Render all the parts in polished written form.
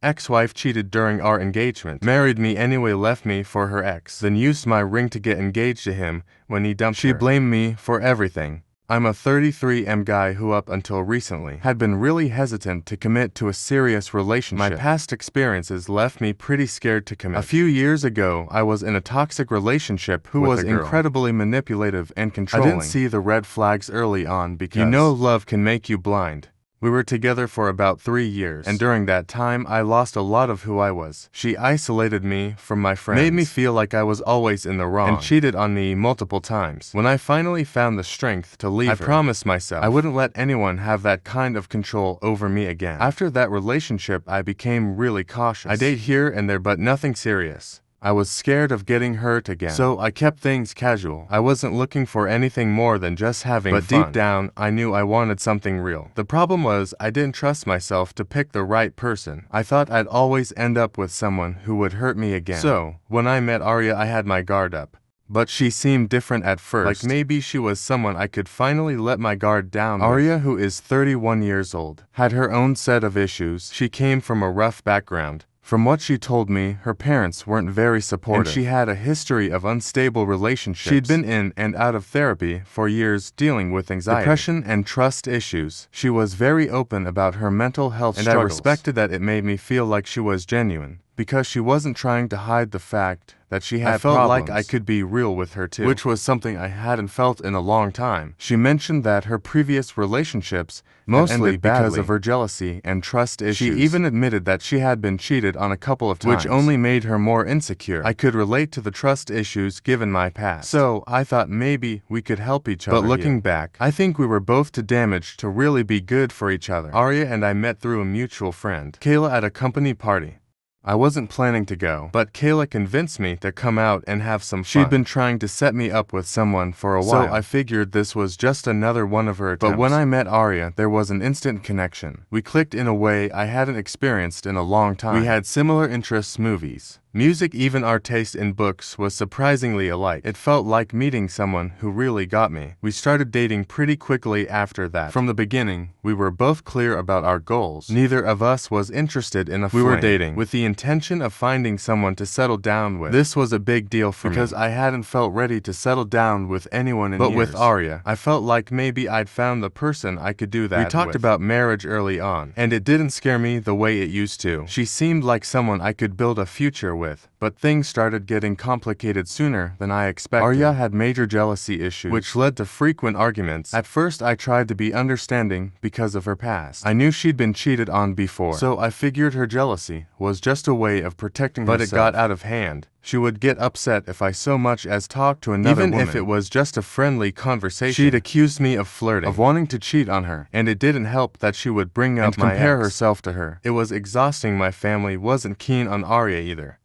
ex-wife cheated during our engagement, married me anyway, left me for her ex, then used my ring to get engaged to him when he dumped her. She blamed me for everything. I'm a 33M guy who up until recently had been really hesitant to commit to a serious relationship. My past experiences left me pretty scared to commit. A few years ago, I was in a toxic relationship who was incredibly manipulative and controlling. I didn't see the red flags early on because you know love can make you blind. We were together for about 3 years, and during that time, I lost a lot of who I was. She isolated me from my friends, made me feel like I was always in the wrong, and cheated on me multiple times. When I finally found the strength to leave her, I promised myself I wouldn't let anyone have that kind of control over me again. After that relationship, I became really cautious. I date here and there, but nothing serious. I was scared of getting hurt again, so I kept things casual. I wasn't looking for anything more than just having fun. But deep down, I knew I wanted something real. The problem was, I didn't trust myself to pick the right person. I thought I'd always end up with someone who would hurt me again. So, when I met Arya, I had my guard up. But she seemed different at first, like maybe she was someone I could finally let my guard down with. Arya, who is 31 years old, had her own set of issues. She came from a rough background. From what she told me, her parents weren't very supportive, and she had a history of unstable relationships. She'd been in and out of therapy for years dealing with anxiety, depression, and trust issues. She was very open about her mental health struggles, and I respected that. It made me feel like she was genuine, because she wasn't trying to hide the fact that she had problems. I felt like I could be real with her too, which was something I hadn't felt in a long time. She mentioned that her previous relationships mostly because of her jealousy and trust issues. She even admitted that she had been cheated on a couple of times, which only made her more insecure. I could relate to the trust issues given my past, so I thought maybe we could help each other. But looking back, I think we were both too damaged to really be good for each other. Arya and I met through a mutual friend, Kayla, at a company party. I wasn't planning to go, but Kayla convinced me to come out and have some fun. She'd been trying to set me up with someone for a while, so I figured this was just another one of her attempts. But when I met Arya, there was an instant connection. We clicked in a way I hadn't experienced in a long time. We had similar interests: movies, music, even our taste in books was surprisingly alike. It felt like meeting someone who really got me. We started dating pretty quickly after that. From the beginning, we were both clear about our goals. Neither of us was interested in a flame. We were dating with the intention of finding someone to settle down with. This was a big deal for me, because I hadn't felt ready to settle down with anyone in years. But with Arya, I felt like maybe I'd found the person I could do that with. We talked about marriage early on, and it didn't scare me the way it used to. She seemed like someone I could build a future with, but things started getting complicated sooner than I expected. Arya had major jealousy issues, which led to frequent arguments. At first, I tried to be understanding because of her past. I knew she'd been cheated on before, so I figured her jealousy was just a way of protecting herself. But it got out of hand. She would get upset if I so much as talked to another woman. Even if it was just a friendly conversation. She'd accuse me of flirting, of wanting to cheat on her, and it didn't help that she would bring up and compare herself to her. It was exhausting. My family wasn't keen on Arya either.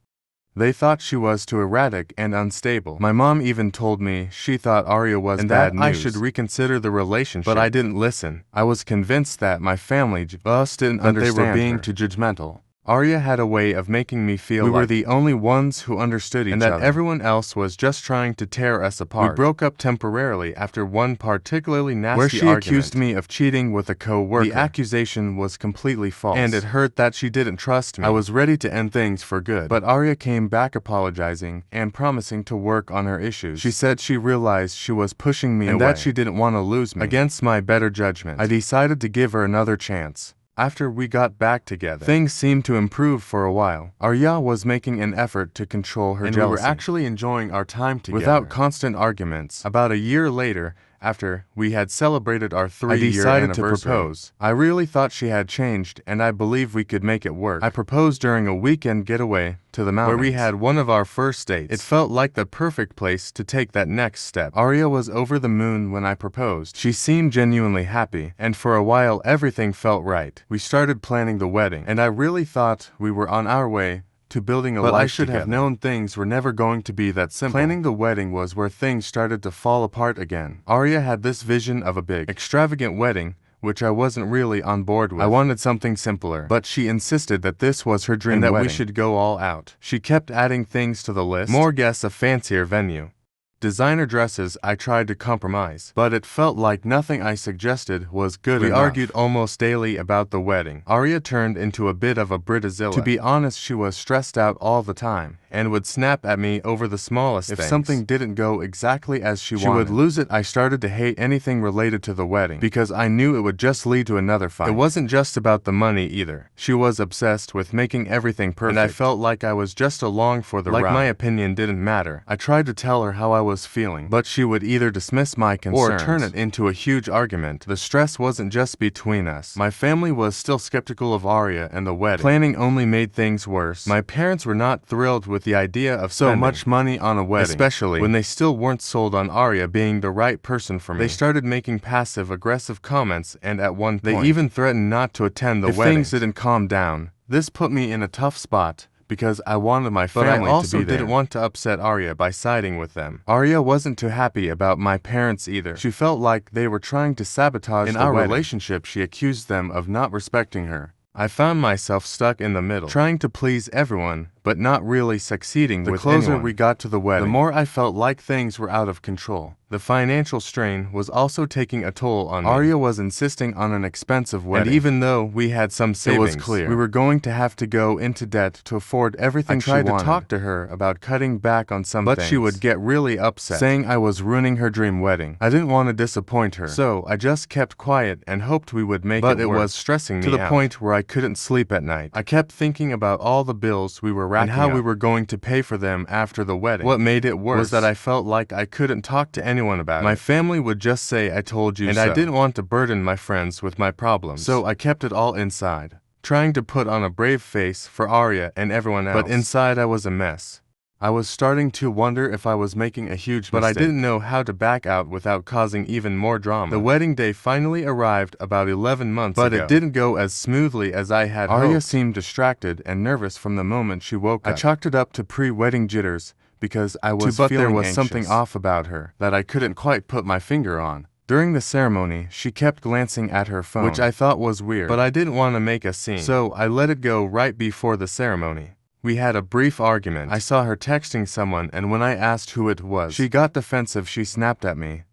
They thought she was too erratic and unstable. My mom even told me she thought Arya was bad news, I should reconsider the relationship. But I didn't listen. I was convinced that my family just didn't understand they were being too judgmental. Arya had a way of making me feel we were the only ones who understood each other, and that everyone else was just trying to tear us apart. We broke up temporarily after one particularly nasty argument, where she accused me of cheating with a co-worker. The accusation was completely false, and it hurt that she didn't trust me. I was ready to end things for good, but Arya came back apologizing and promising to work on her issues. She said she realized she was pushing me away, and that she didn't want to lose me. Against my better judgment, I decided to give her another chance. After we got back together, things seemed to improve for a while. Arya was making an effort to control her jealousy, and we were actually enjoying our time together without constant arguments. About a year later, after we had celebrated our 3-year anniversary, I decided to propose. I really thought she had changed, and I believed we could make it work. I proposed during a weekend getaway to the mountains, where we had one of our first dates. It felt like the perfect place to take that next step. Arya was over the moon when I proposed. She seemed genuinely happy, and for a while everything felt right. We started planning the wedding, and I really thought we were on our way to building a life together. But I should have known things were never going to be that simple. Planning the wedding was where things started to fall apart again. Arya had this vision of a big, extravagant wedding, which I wasn't really on board with. I wanted something simpler, but she insisted that this was her dream and that we should go all out. She kept adding things to the list: more guests, a fancier venue, Designer dresses, I tried to compromise, but it felt like nothing I suggested was good enough. We argued almost daily about the wedding. Arya turned into a bit of a Britazilla. To be honest, she was stressed out all the time, and would snap at me over the smallest things. If something didn't go exactly as she wanted, would lose it. I started to hate anything related to the wedding, because I knew it would just lead to another fight. It wasn't just about the money either. She was obsessed with making everything perfect, and I felt like I was just along for the ride. Like my opinion didn't matter. I tried to tell her how I was feeling, but she would either dismiss my concerns or turn it into a huge argument. The stress wasn't just between us. My family was still skeptical of Arya and the wedding. Planning only made things worse. My parents were not thrilled with the idea of so much money on a wedding, especially when they still weren't sold on Arya being the right person for me. They started making passive-aggressive comments, and at one point, they even threatened not to attend the wedding if things didn't calm down. This put me in a tough spot, because I wanted my family to be there. But I also didn't want to upset Arya by siding with them. Arya wasn't too happy about my parents either. She felt like they were trying to sabotage the wedding. In our relationship, she accused them of not respecting her. I found myself stuck in the middle, trying to please everyone, but not really succeeding with anyone. The closer we got to the wedding, the more I felt like things were out of control. The financial strain was also taking a toll on me. Arya was insisting on an expensive wedding, and even though we had some savings, it was clear we were going to have to go into debt to afford everything she wanted. I tried to talk to her about cutting back on some things, but she would get really upset, saying I was ruining her dream wedding. I didn't want to disappoint her, so I just kept quiet and hoped we would make it work. But it was stressing me to the point where I couldn't sleep at night. I kept thinking about all the bills we were racking up and how we were going to pay for them after the wedding. What made it worse was that I felt like I couldn't talk to anyone about it. My family would just say I told you so, and I didn't want to burden my friends with my problems, so I kept it all inside, trying to put on a brave face for Arya and everyone else. But inside I was a mess. I was starting to wonder if I was making a huge mistake, but I didn't know how to back out without causing even more drama. The wedding day finally arrived about 11 months ago, but it didn't go as smoothly as I had hoped. Arya seemed distracted and nervous from the moment she woke up. I chalked it up to pre-wedding jitters, because I was feeling there was anxious. Something off about her that I couldn't quite put my finger on. During the ceremony, she kept glancing at her phone, which I thought was weird, but I didn't want to make a scene, so I let it go right before the ceremony. We had a brief argument. I saw her texting someone, and when I asked who it was, she got defensive. She snapped at me,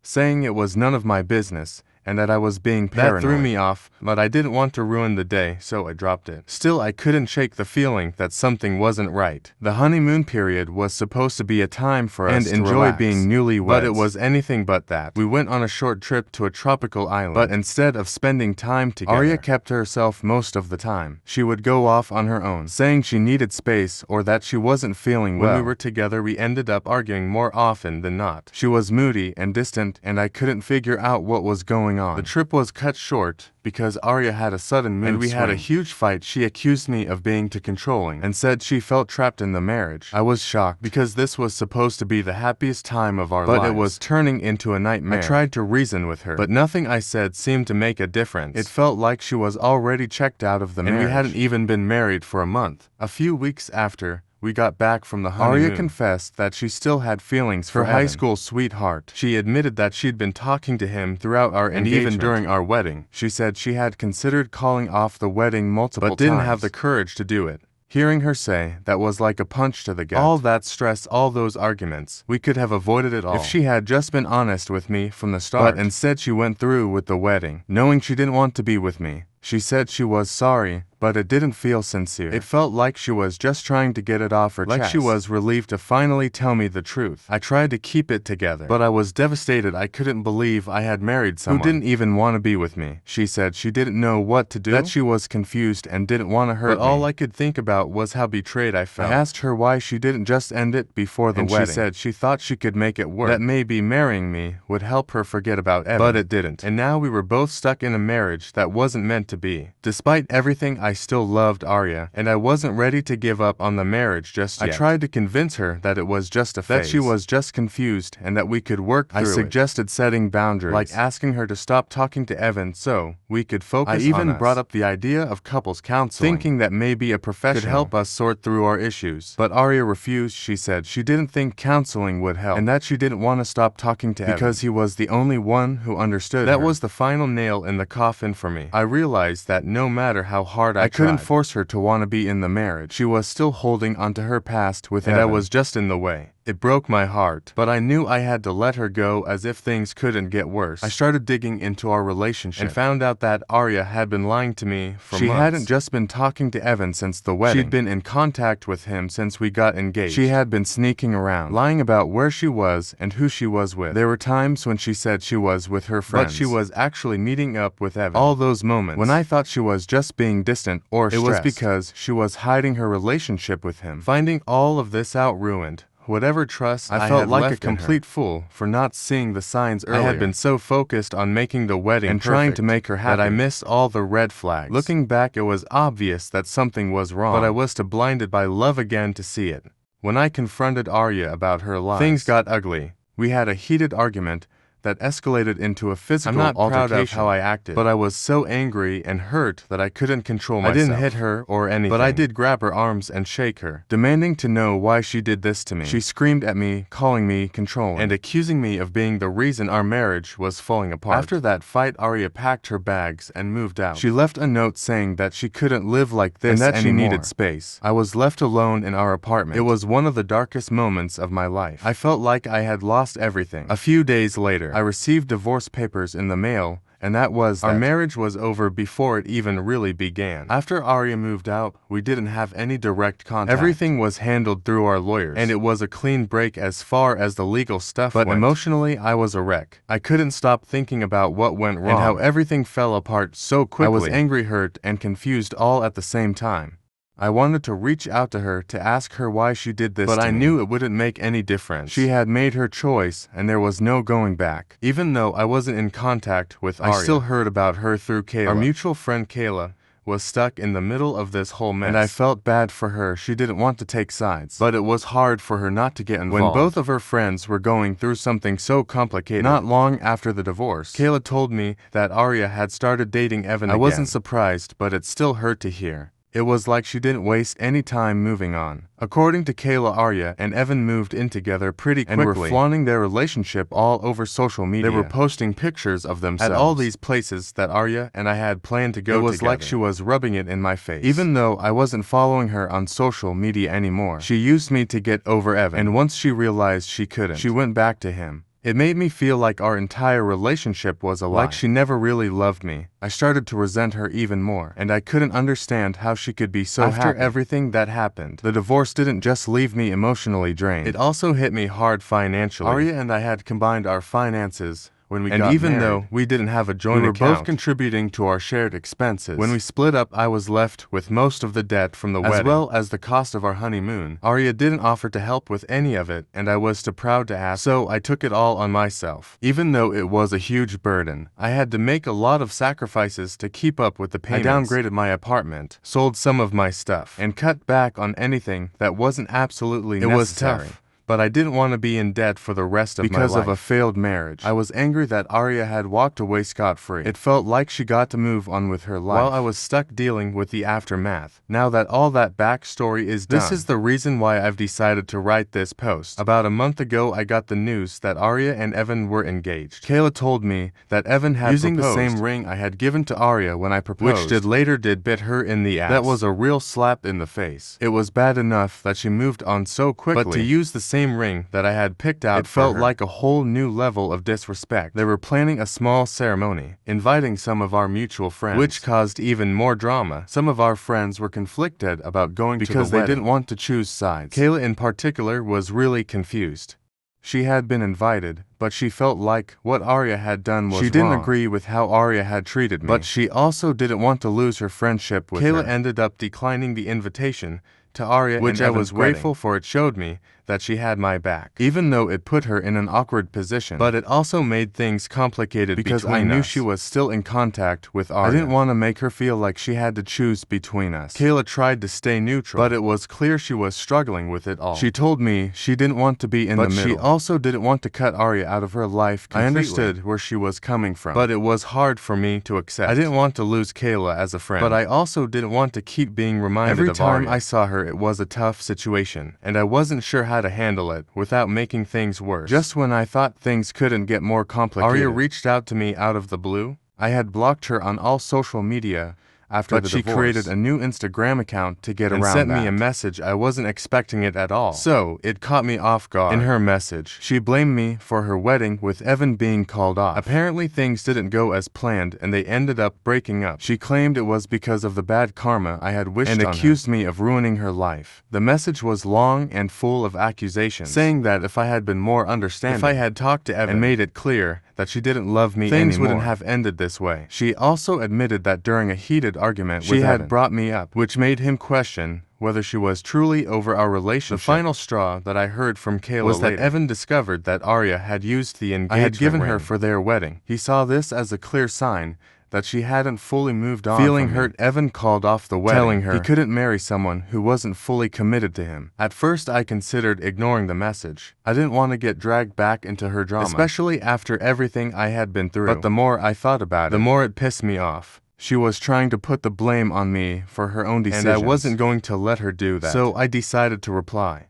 saying it was none of my business, and that I was being paranoid. That threw me off, but I didn't want to ruin the day, so I dropped it. Still, I couldn't shake the feeling that something wasn't right. The honeymoon period was supposed to be a time for us to enjoy being newlyweds, but it was anything but that. We went on a short trip to a tropical island, but instead of spending time together, Arya kept to herself most of the time. She would go off on her own, saying she needed space or that she wasn't feeling well. When we were together, we ended up arguing more often than not. She was moody and distant, and I couldn't figure out what was going on. The trip was cut short because Arya had a sudden mood swing, and we had a huge fight. She accused me of being too controlling and said she felt trapped in the marriage. I was shocked because this was supposed to be the happiest time of our lives, but it was turning into a nightmare. I tried to reason with her, but nothing I said seemed to make a difference. It felt like she was already checked out of the marriage, and we hadn't even been married for a month. A few weeks after we got back from the honeymoon, Arya confessed that she still had feelings for her high school sweetheart. She admitted that she'd been talking to him throughout our engagement, and even during our wedding. She said she had considered calling off the wedding multiple times, but didn't have the courage to do it. Hearing her say that was like a punch to the gut. All that stress, all those arguments, we could have avoided it all if she had just been honest with me from the start. But instead she went through with the wedding, knowing she didn't want to be with me. She said she was sorry, but it didn't feel sincere. It felt like she was just trying to get it off her chest. Like she was relieved to finally tell me the truth. I tried to keep it together, but I was devastated. I couldn't believe I had married someone who didn't even want to be with me. She said she didn't know what to do, that she was confused and didn't want to hurt me. But all I could think about was how betrayed I felt. I asked her why she didn't just end it before the wedding. She said she thought she could make it work, that maybe marrying me would help her forget about Evan. But it didn't. And now we were both stuck in a marriage that wasn't meant to be. Despite everything, I still loved Arya, and I wasn't ready to give up on the marriage just yet. I tried to convince her that it was just a phase, that she was just confused, and that we could work through it. I suggested setting boundaries, like asking her to stop talking to Evan so we could focus on us. I even brought up the idea of couples counseling, thinking that maybe a professional could help us sort through our issues. But Arya refused. She said she didn't think counseling would help, and that she didn't want to stop talking to Evan because he was the only one who understood her. That was the final nail in the coffin for me. I realized that no matter how hard I couldn't force her to want to be in the marriage. She was still holding onto her past with Evan, and I was just in the way. It broke my heart, but I knew I had to let her go as if things couldn't get worse. I started digging into our relationship and found out that Arya had been lying to me for months. She hadn't just been talking to Evan since the wedding. She'd been in contact with him since we got engaged. She had been sneaking around, lying about where she was and who she was with. There were times when she said she was with her friends, but she was actually meeting up with Evan. All those moments when I thought she was just being distant or stressed, it was because she was hiding her relationship with him. Finding all of this out ruined whatever trust I felt like a complete fool for not seeing the signs earlier. I had been so focused on making the wedding and trying to make her happy that I missed all the red flags. Looking back, it was obvious that something was wrong, but I was too blinded by love again to see it. When I confronted Arya about her lies, things got ugly. We had a heated argument that escalated into a physical altercation. I'm not proud of how I acted, but I was so angry and hurt that I couldn't control myself. I didn't hit her or anything, but I did grab her arms and shake her, demanding to know why she did this to me. She screamed at me, calling me controlling, and accusing me of being the reason our marriage was falling apart. After that fight, Arya packed her bags and moved out. She left a note saying that she couldn't live like this and that she needed space. I was left alone in our apartment. It was one of the darkest moments of my life. I felt like I had lost everything. A few days later, I received divorce papers in the mail, and that was that. Our marriage was over before it even really began. After Arya moved out, we didn't have any direct contact. Everything was handled through our lawyers, and it was a clean break as far as the legal stuff went. But emotionally, I was a wreck. I couldn't stop thinking about what went wrong and how everything fell apart so quickly. I was angry, hurt, and confused all at the same time. I wanted to reach out to her to ask her why she did this, but I knew it wouldn't make any difference. She had made her choice, and there was no going back. Even though I wasn't in contact with Arya, I still heard about her through Kayla. Our mutual friend Kayla was stuck in the middle of this whole mess, and I felt bad for her. She didn't want to take sides, but it was hard for her not to get involved. When both of her friends were going through something so complicated, not long after the divorce, Kayla told me that Arya had started dating Evan again. I wasn't surprised, but it still hurt to hear. It was like she didn't waste any time moving on. According to Kayla, Arya and Evan moved in together pretty quickly and were flaunting their relationship all over social media. They were posting pictures of themselves at all these places that Arya and I had planned to go together. It was like she was rubbing it in my face. Even though I wasn't following her on social media anymore, she used me to get over Evan, and once she realized she couldn't, she went back to him. It made me feel like our entire relationship was a lie. Like she never really loved me. I started to resent her even more, and I couldn't understand how she could be so happy. After everything that happened, the divorce didn't just leave me emotionally drained. It also hit me hard financially. Arya and I had combined our finances when we got married. And even though we didn't have a joint account, we were both contributing to our shared expenses. When we split up, I was left with most of the debt from the wedding, as well as the cost of our honeymoon. Arya didn't offer to help with any of it, and I was too proud to ask, so I took it all on myself. Even though it was a huge burden, I had to make a lot of sacrifices to keep up with the payments. I downgraded my apartment, sold some of my stuff, and cut back on anything that wasn't absolutely necessary. It was tough, but I didn't want to be in debt for the rest of my life. Because of a failed marriage, I was angry that Arya had walked away scot-free. It felt like she got to move on with her life, while I was stuck dealing with the aftermath. Now that all that backstory is done, this is the reason why I've decided to write this post. About a month ago, I got the news that Arya and Evan were engaged. Kayla told me that Evan had using the same ring I had given to Arya when I proposed, which later bit her in the ass. That was a real slap in the face. It was bad enough that she moved on so quickly, but to use the same ring that I had picked out, it felt like a whole new level of disrespect. They were planning a small ceremony, inviting some of our mutual friends, which caused even more drama. Some of our friends were conflicted about going to the wedding because they didn't want to choose sides. Kayla in particular was really confused. She had been invited, but she felt like what Arya had done was wrong. She didn't agree with how Arya had treated me, but she also didn't want to lose her friendship with her. Kayla ended up declining the invitation to Arya, which I was grateful for. It showed me that she had my back, even though it put her in an awkward position. But it also made things complicated because I knew she was still in contact with Arya. I didn't want to make her feel like she had to choose between us. Kayla tried to stay neutral, but it was clear she was struggling with it all. She told me she didn't want to be in the middle, but she also didn't want to cut Arya out of her life completely. I understood where she was coming from, but it was hard for me to accept. I didn't want to lose Kayla as a friend, but I also didn't want to keep being reminded of Arya. Every time I saw her, it was a tough situation, and I wasn't sure how to handle it without making things worse. Just when I thought things couldn't get more complicated, Arya reached out to me out of the blue. I had blocked her on all social media after the divorce. But she created a new Instagram account to get around that. And sent me a message I wasn't expecting it at all. So, it caught me off guard. In her message, she blamed me for her wedding with Evan being called off. Apparently things didn't go as planned and they ended up breaking up. She claimed it was because of the bad karma I had wished on her and accused me of ruining her life. The message was long and full of accusations, saying that if I had been more understanding, if I had talked to Evan and made it clear that she didn't love me anymore, things wouldn't have ended this way. She also admitted that during a heated argument she had brought me up, which made him question whether she was truly over our relationship. The final straw that I heard from Kayla was that Evan discovered that Arya had used the engagement I had given her for their wedding. He saw this as a clear sign that she hadn't fully moved on. Feeling hurt, Evan called off the wedding, telling her he couldn't marry someone who wasn't fully committed to him. At first, I considered ignoring the message. I didn't want to get dragged back into her drama, especially after everything I had been through. But the more I thought about it, the more it pissed me off. She was trying to put the blame on me for her own decisions, and I wasn't going to let her do that. So I decided to reply.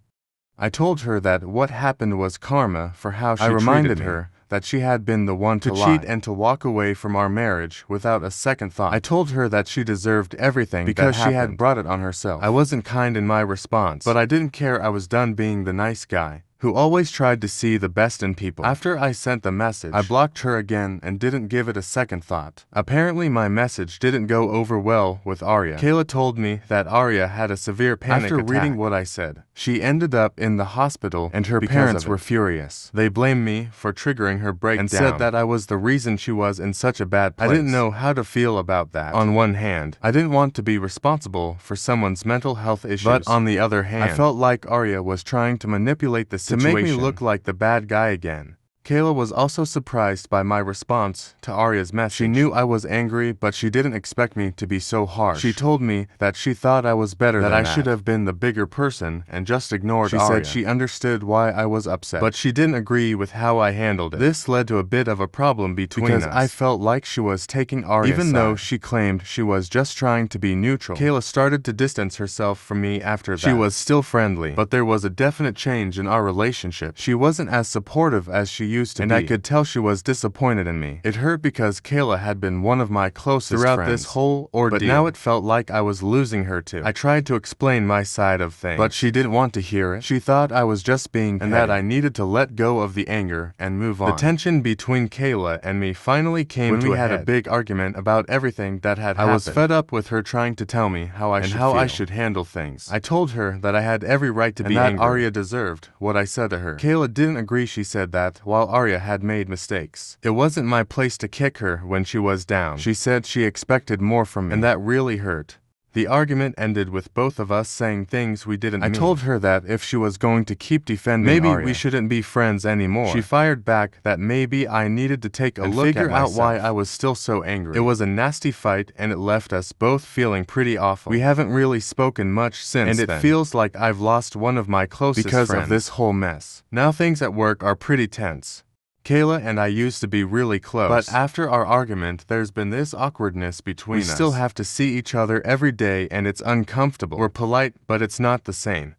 I told her that what happened was karma for how she treated me. I reminded her that she had been the one to cheat and to walk away from our marriage without a second thought. I told her that she deserved everything because she had brought it on herself. I wasn't kind in my response, but I didn't care. I was done being the nice guy who always tried to see the best in people. After I sent the message, I blocked her again and didn't give it a second thought. Apparently my message didn't go over well with Arya. Kayla told me that Arya had a severe panic attack. After reading what I said, she ended up in the hospital and her parents were furious. They blamed me for triggering her breakdown and said that I was the reason she was in such a bad place. I didn't know how to feel about that. On one hand, I didn't want to be responsible for someone's mental health issues, but on the other hand, I felt like Arya was trying to manipulate the situation to make me look like the bad guy again. Kayla was also surprised by my response to Arya's message. She knew I was angry, but she didn't expect me to be so harsh. She told me that she thought I was better than that. I should have been the bigger person and just ignored Arya. She said she understood why I was upset, but she didn't agree with how I handled it. This led to a bit of a problem between us because I felt like she was taking Arya's side. Even though she claimed she was just trying to be neutral, Kayla started to distance herself from me after that. She was still friendly, but there was a definite change in our relationship. She wasn't as supportive as she used to be, and I could tell she was disappointed in me. It hurt because Kayla had been one of my closest throughout friends. This whole ordeal, but now it felt like I was losing her too. I tried to explain my side of things, but she didn't want to hear it. She thought I was just being petty, and that I needed to let go of the anger and move on. The tension between Kayla and me finally came when we had a big argument about everything that had happened. I was fed up with her trying to tell me how I should handle things. I told her that I had every right to be angry, and that Arya deserved what I said to her. Kayla didn't agree. She said that while Arya had made mistakes, it wasn't my place to kick her when she was down. She said she expected more from me, and that really hurt. The argument ended with both of us saying things we didn't mean. I told her that if she was going to keep defending Arya, we shouldn't be friends anymore. She fired back that maybe I needed to take a look at myself, why I was still so angry. It was a nasty fight and it left us both feeling pretty awful. We haven't really spoken much since then, and it feels like I've lost one of my closest friends because of this whole mess. Now things at work are pretty tense. Kayla and I used to be really close, but after our argument, there's been this awkwardness between us. We still have to see each other every day and it's uncomfortable. We're polite, but it's not the same.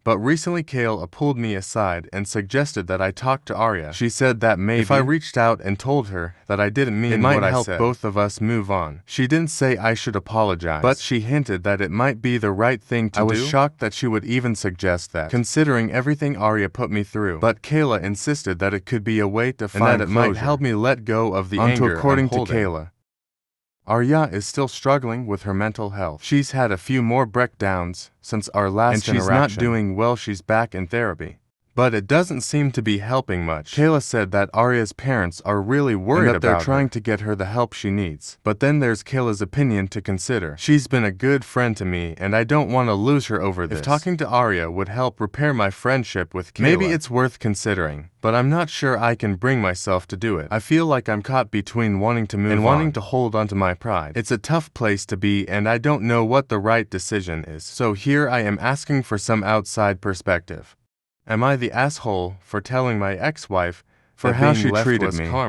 But recently Kayla pulled me aside and suggested that I talk to Arya. She said that maybe if I reached out and told her that I didn't mean what I said, it might help both of us move on. She didn't say I should apologize, but she hinted that it might be the right thing to do. I was shocked that she would even suggest that, considering everything Arya put me through. But Kayla insisted that it could be a way to find closure, and that it might help me let go of the anger. According to Kayla, Arya is still struggling with her mental health. She's had a few more breakdowns since our last interaction. And she's not doing well. She's back in therapy, but it doesn't seem to be helping much. Kayla said that Arya's parents are really worried about her, they're trying to get her the help she needs. But then there's Kayla's opinion to consider. She's been a good friend to me, and I don't want to lose her over this. If talking to Arya would help repair my friendship with Kayla, maybe it's worth considering. But I'm not sure I can bring myself to do it. I feel like I'm caught between wanting to move on and wanting to hold onto my pride. It's a tough place to be, and I don't know what the right decision is. So here I am asking for some outside perspective. Am I the asshole for telling my ex-wife for how she treated me? Karma?